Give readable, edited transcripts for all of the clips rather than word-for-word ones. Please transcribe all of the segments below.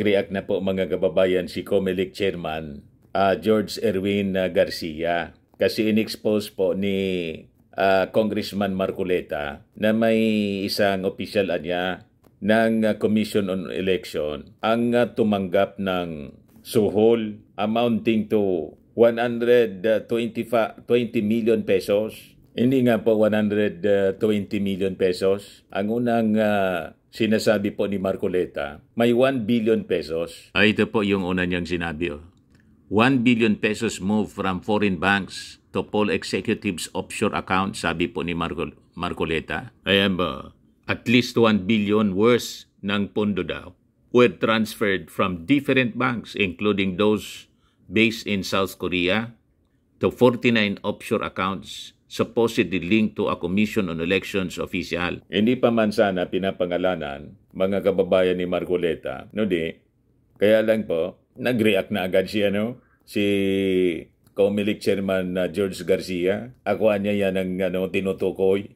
React na po mga kababayan si COMELEC Chairman George Erwin Garcia kasi in-expose po ni Congressman Marcoleta na may isang opisyal niya ng Commission on Election ang tumanggap ng suhol amounting to 120 million pesos. Hindi nga po 120 million pesos. Ang unang sinasabi po ni Marcoleta, may 1 billion pesos. Ito po yung una niyang sinabi. 1 billion pesos move from foreign banks to Paul Executive's offshore account, sabi po ni Marcoleta. Ayan ba? At least 1 billion worth ng pondo daw were transferred from different banks, including those based in South Korea, to 49 offshore accounts supposedly linked to a Commission on Elections official. Hindi pa man sana pinapangalanan mga kababayan ni Marcoleta, no di? Kaya lang po, nag-react na agad siya, no? Si COMELEC Chairman George Garcia. Ako niya yan ang tinutukoy.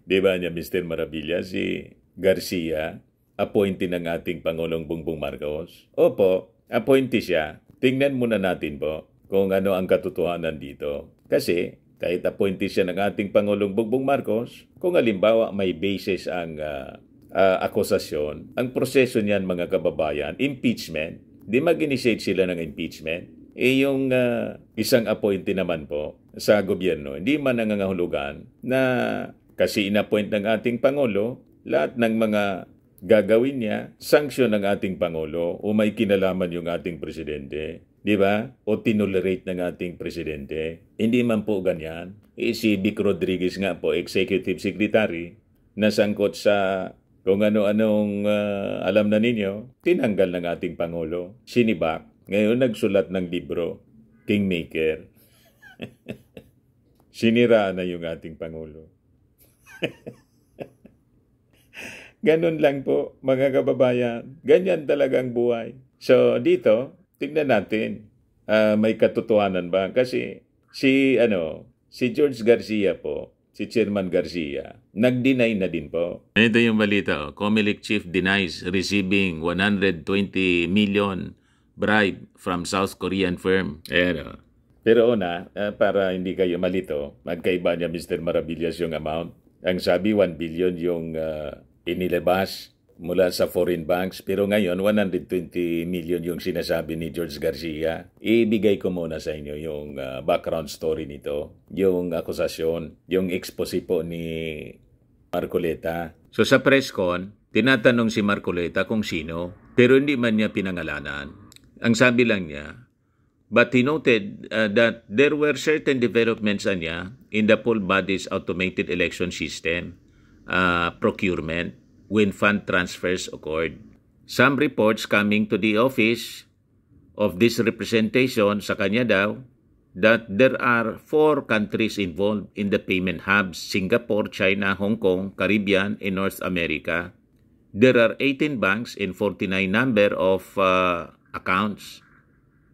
Di ba niya, Mr. Maravilla? Si Garcia, appointee ng ating Pangulong Bongbong Marcos. Opo, appointee siya. Tingnan muna natin po kung ano ang katotohanan dito. Kasi kahit appointee siya ng ating Pangulong Bongbong Marcos, kung halimbawa may basis ang akusasyon, ang proseso niyan mga kababayan, impeachment, di mag-initiate sila ng impeachment. Yung isang appointee naman po sa gobyerno, hindi man nangangahulugan na kasi inappoint ng ating Pangulo, lahat ng mga gagawin niya, sanksyon ng ating Pangulo o may kinalaman yung ating Presidente. Di ba? O tinolerate ng ating Presidente. Hindi man po ganyan. Si Vic Rodriguez nga po, Executive Secretary, nasangkot sa kung ano-anong alam na ninyo, tinanggal ng ating Pangulo. Sinibak. Ngayon nagsulat ng libro, Kingmaker. Sinira na yung ating Pangulo. Ganun lang po, mga kababayan. Ganyan talagang buhay. So, dito, tignan natin, may katotohanan ba? Kasi si George Garcia po, si Chairman Garcia, nag-deny na din po. Ito yung balita. COMELEC chief denies receiving 120 million bribe from South Korean firm. Ayan. Pero una, para hindi kayo malito, magkaiba niya Mr. Maravillas yung amount. Ang sabi 1 billion yung inilabas mula sa foreign banks, pero ngayon 120 million yung sinasabi ni George Garcia. Ibigay ko muna sa inyo yung background story nito, yung akusasyon, yung expose po ni Marcoleta. So sa press con, tinatanong si Marcoleta kung sino, pero hindi man niya pinangalanan. Ang sabi lang niya, but he noted that there were certain developments niya in the full body's automated election system, procurement, when fund transfers occurred. Some reports coming to the office of this representation sa kanya daw that there are 4 countries involved in the payment hubs: Singapore, China, Hong Kong, Caribbean, and North America. There are 18 banks and 49 number of accounts.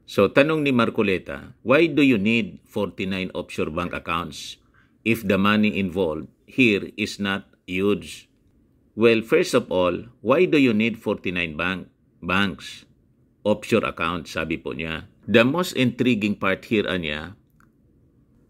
So tanong ni Marcoleta, why do you need 49 offshore bank accounts if the money involved here is not huge? Well, first of all, why do you need 49 banks offshore accounts, sabi po niya. The most intriguing part here niya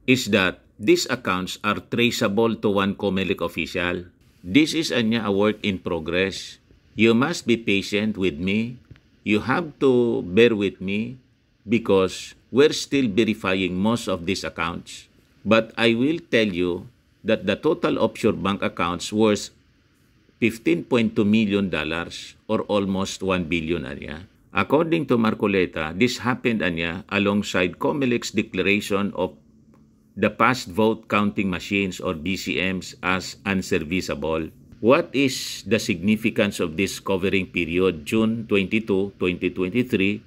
is that these accounts are traceable to one COMELEC official. This is a work in progress. You must be patient with me. You have to bear with me because we're still verifying most of these accounts. But I will tell you that the total offshore bank accounts worth $15.2 million or almost 1 billion anya. According to Marcoleta, this happened anya alongside COMELEC's declaration of the past vote counting machines or BCMs as unserviceable. What is the significance of this covering period June 22, 2023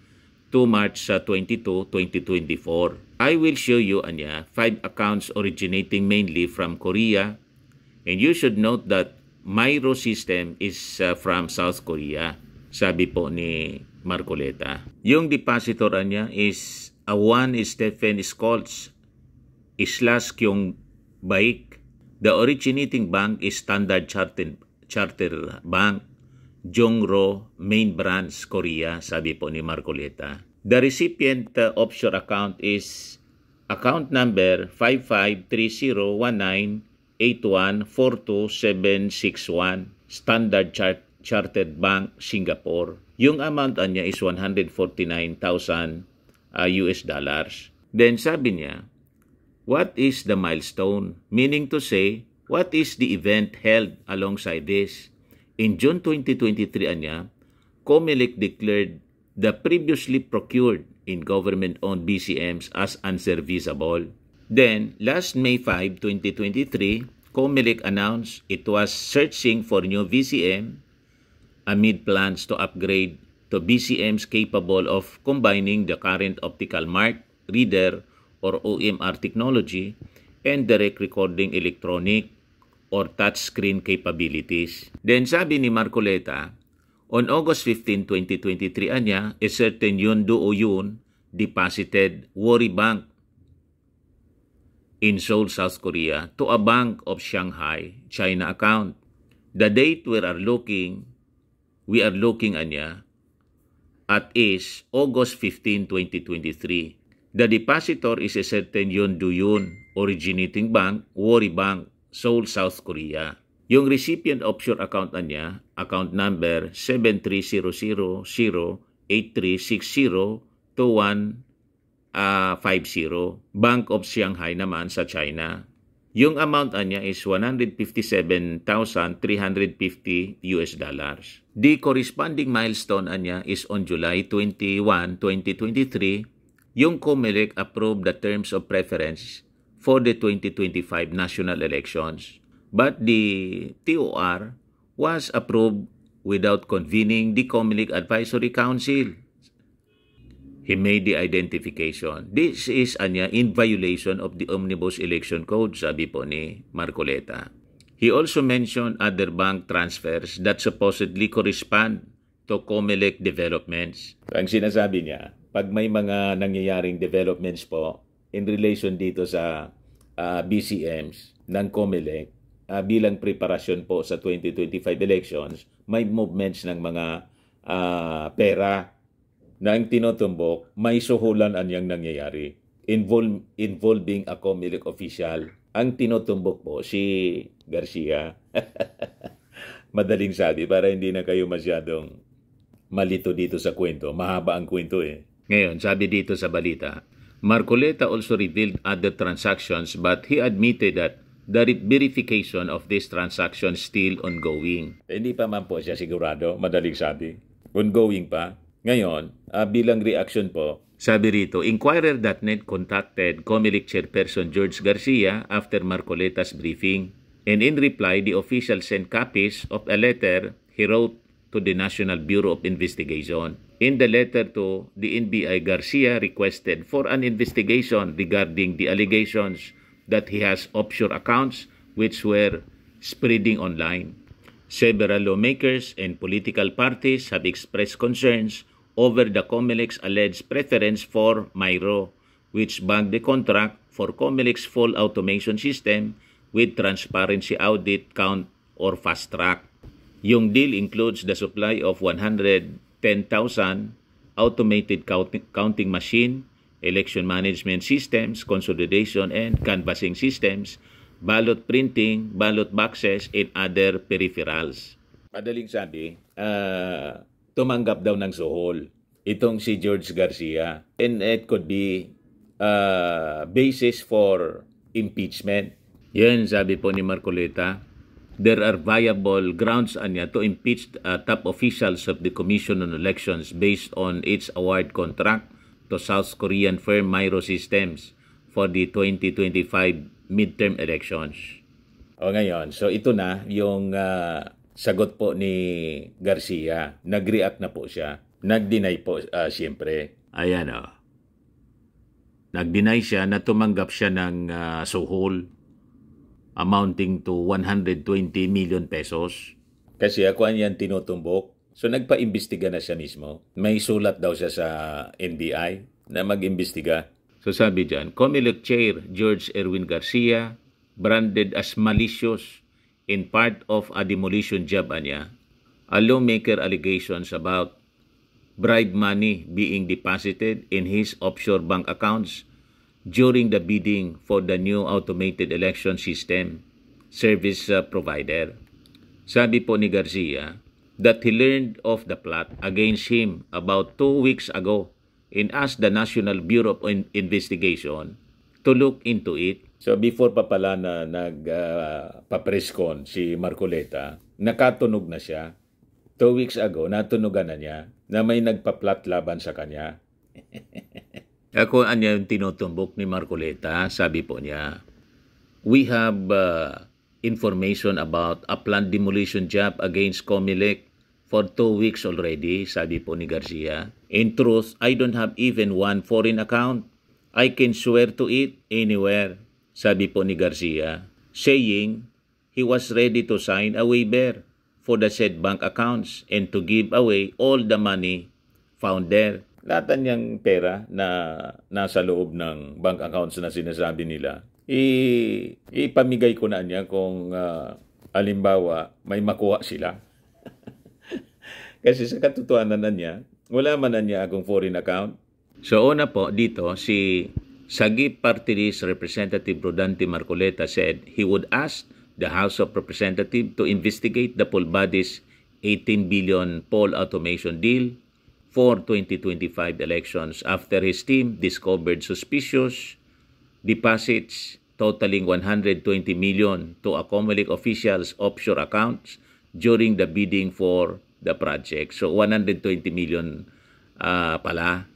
to March 22, 2024? I will show you anya 5 accounts originating mainly from Korea, and you should note that Myro system is from South Korea, sabi po ni Marcoleta. Yung depositor niya is a 1 Stephen Scholz / Kyung Baik. The originating bank is Standard Chartered Bank. Jongro Main Branch, Korea, sabi po ni Marcoleta. The recipient offshore account is account number 55301981427761, Standard Chartered Bank, Singapore. Yung amount niya is 149,000 US dollars. Then sabi niya, what is the milestone? Meaning to say, what is the event held alongside this? In June 2023 niya, COMELEC declared the previously procured in government-owned BCMs as unserviceable. Then, last May 5, 2023, COMELEC announced it was searching for new VCM amid plans to upgrade to BCMs capable of combining the current optical mark reader or OMR technology and direct recording electronic or touchscreen capabilities. Then sabi ni Marcoleta, on August 15, 2023 anya, a certain Yoon Do-yoon deposited Wori Bank in Seoul, South Korea to a Bank of Shanghai, China account. The date we are looking anya at is August 15, 2023. The depositor is a certain Yoon Do-yoon, originating bank, Wori Bank, Seoul, South Korea. Yung recipient offshore account niya, account number 730083602150, Bank of Shanghai naman sa China. Yung amount niya is 157,350 US dollars. The corresponding milestone niya is on July 21, 2023, yung COMELEC approved the terms of preference for the 2025 national elections. But the TOR was approved without convening the COMELEC Advisory Council. He made the identification. This is in violation of the Omnibus Election Code, sabi po ni Marcoleta. He also mentioned other bank transfers that supposedly correspond to COMELEC developments. Ang sinasabi niya, pag may mga nangyayaring developments po in relation dito sa BCMs ng COMELEC, bilang preparasyon po sa 2025 elections, may movements ng mga pera na ang tinutumbok, may suhulan anyang nangyayari involving a COMELEC official. Ang tinutumbok po si Garcia. Madaling sabi para hindi na kayo masyadong malito dito sa kwento. Mahaba ang kwento eh. Ngayon, sabi dito sa balita, Marcoleta also revealed other transactions but he admitted that the verification of this transaction still ongoing. Hindi pa man po siya sigurado, madaling sabi. Ongoing pa. Ngayon, bilang reaction po, sabi rito, Inquirer.net contacted COMELEC Chairperson George Garcia after Marcoleta's briefing. And in reply, the official sent copies of a letter he wrote to the National Bureau of Investigation. In the letter to the NBI, Garcia requested for an investigation regarding the allegations that he has offshore accounts which were spreading online. Several lawmakers and political parties have expressed concerns over the COMELEC's alleged preference for Myro, which bagged the contract for COMELEC's full automation system with transparency audit count or fast track. Yung deal includes the supply of 110,000 automated counting machine, election management systems, consolidation and canvassing systems, ballot printing, ballot boxes, and other peripherals. Madaling sabi, tumanggap daw ng suhol itong si George Garcia. And it could be basis for impeachment. Yan, sabi po ni Marcoleta. There are viable grounds to impeach top officials of the Commission on Elections based on its award contract to South Korean firm Myro Systems for the 2025 midterm elections. O ngayon, so ito na yung sagot po ni Garcia. Nag-react na po siya. Nag-deny po siyempre. Ayan o. Nag-deny siya na tumanggap siya ng suhol amounting to 120 million pesos. Kasi ako yan tinutumbok. So nagpa-imbestiga na siya mismo. May sulat daw siya sa NBI na mag-imbestiga. So sabi dyan, COMELEC Chair George Erwin Garcia branded as malicious in part of a demolition job niya a lawmaker allegations about bribe money being deposited in his offshore bank accounts during the bidding for the new automated election system service provider. Sabi po ni Garcia that he learned of the plot against him about 2 weeks ago and asked the National Bureau of Investigation to look into it. So before pa pala na nag-papreskon si Marcoleta, nakatunog na siya. 2 weeks ago, natunugan na niya na may nagpa-plot laban sa kanya. Ako anya yung tinutumbok ni Marcoleta, sabi po niya, we have information about a planned demolition job against Comelec for 2 weeks already, sabi po ni Garcia. In truth, I don't have even one foreign account. I can swear to it anywhere, sabi po ni Garcia, saying he was ready to sign a waiver for the said bank accounts and to give away all the money found there. Lahat niyang pera na nasa loob ng bank accounts na sinasabi nila, ipamigay ko na niya kung halimbawa may makuha sila. Kasi sa katotohanan na niya, wala man na niya akong foreign account. So una po dito, si Sagip Party List Representative Rodante Marcoleta said he would ask the House of Representatives to investigate the full body's 18 billion poll automation deal for 2025 elections after his team discovered suspicious deposits totaling 120 million to a Comelec officials' offshore accounts during the bidding for the project. So 120 million pala,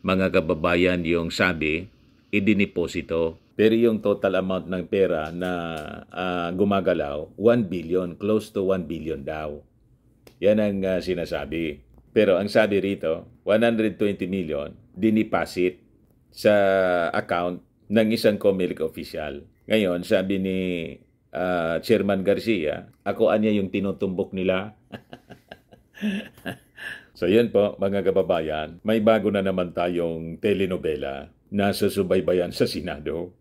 mga kababayan, yung sabi, idiniposito. Pero yung total amount ng pera na gumagalaw, 1 billion, close to 1 billion daw. Yan ang sinasabi. Pero ang sabi rito, 120 million dinipasit sa account ng isang Comelec official. Ngayon, sabi ni Chairman Garcia, ako anya yung tinutumbok nila. So yun po, mga kababayan, may bago na naman tayong telenovela na susubaybayan sa Senado.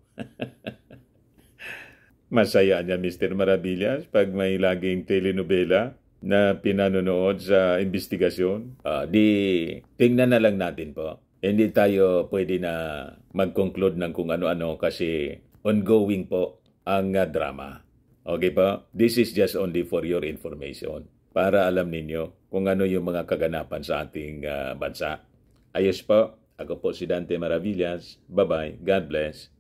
Masaya niya Mr. Maravillas pag may laging telenovela na pinanonood sa investigasyon. Tingnan na lang natin po. Hindi tayo pwede na mag-conclude ng kung ano-ano kasi ongoing po ang drama. Okay po? This is just only for your information para alam ninyo kung ano yung mga kaganapan sa ating bansa. Ayos po. Ako po si Dante Maravillas. Bye-bye. God bless.